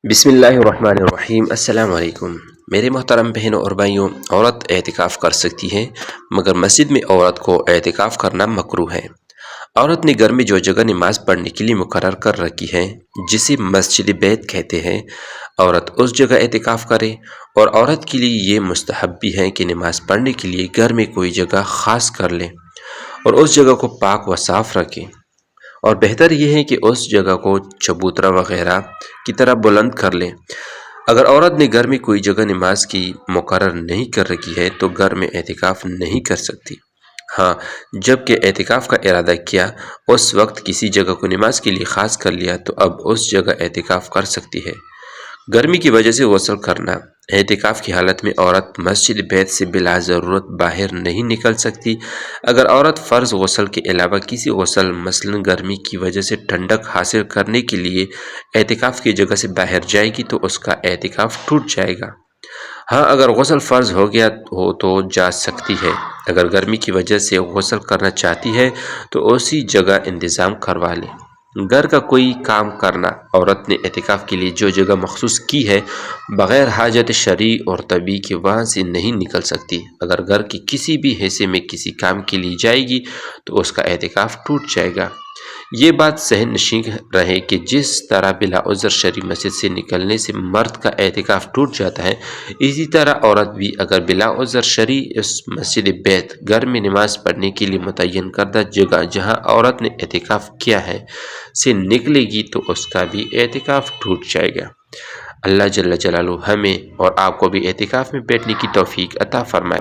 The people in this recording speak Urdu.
بسم اللہ الرحمن الرحیم۔ السلام علیکم میرے محترم بہنوں اور بھائیوں، عورت اعتکاف کر سکتی ہے مگر مسجد میں عورت کو اعتکاف کرنا مکروہ ہے۔ عورت نے گھر میں جو جگہ نماز پڑھنے کے لیے مقرر کر رکھی ہے جسے مسجد بیت کہتے ہیں، عورت اس جگہ اعتکاف کرے، اور عورت کے لیے یہ مستحب بھی ہے کہ نماز پڑھنے کے لیے گھر میں کوئی جگہ خاص کر لے اور اس جگہ کو پاک و صاف رکھے، اور بہتر یہ ہے کہ اس جگہ کو چبوترا وغیرہ کی طرح بلند کر لے۔ اگر عورت نے گھر میں کوئی جگہ نماز کی مقرر نہیں کر رکھی ہے تو گھر میں اعتکاف نہیں کر سکتی۔ ہاں، جب کہ اعتکاف کا ارادہ کیا، اس وقت کسی جگہ کو نماز کے لیے خاص کر لیا تو اب اس جگہ اعتکاف کر سکتی ہے۔ گرمی کی وجہ سے غسل کرنا۔ اعتکاف کی حالت میں عورت مسجد بیت سے بلا ضرورت باہر نہیں نکل سکتی۔ اگر عورت فرض غسل کے علاوہ کسی غسل مثلا گرمی کی وجہ سے ٹھنڈک حاصل کرنے کے لیے اعتکاف کی جگہ سے باہر جائے گی تو اس کا اعتکاف ٹوٹ جائے گا۔ ہاں، اگر غسل فرض ہو گیا ہو تو جا سکتی ہے۔ اگر گرمی کی وجہ سے غسل کرنا چاہتی ہے تو اسی جگہ انتظام کروا لے۔ گھر کا کوئی کام کرنا۔ عورت نے اعتکاف کے لیے جو جگہ مخصوص کی ہے بغیر حاجت شرعی اور طبی کے وہاں سے نہیں نکل سکتی۔ اگر گھر کے کسی بھی حصے میں کسی کام کے لیے جائے گی تو اس کا اعتکاف ٹوٹ جائے گا۔ یہ بات ذہن نشین رہے کہ جس طرح بلا عذر شرعی مسجد سے نکلنے سے مرد کا اعتکاف ٹوٹ جاتا ہے، اسی طرح عورت بھی اگر بلا عذر شرعی اس مسجد بیت گھر میں نماز پڑھنے کے لیے متعین کردہ جگہ جہاں عورت نے اعتکاف کیا ہے سے نکلے گی تو اس کا بھی اعتکاف ٹوٹ جائے گا۔ اللہ جل جلالہ ہمیں اور آپ کو بھی اعتکاف میں بیٹھنے کی توفیق عطا فرمائے۔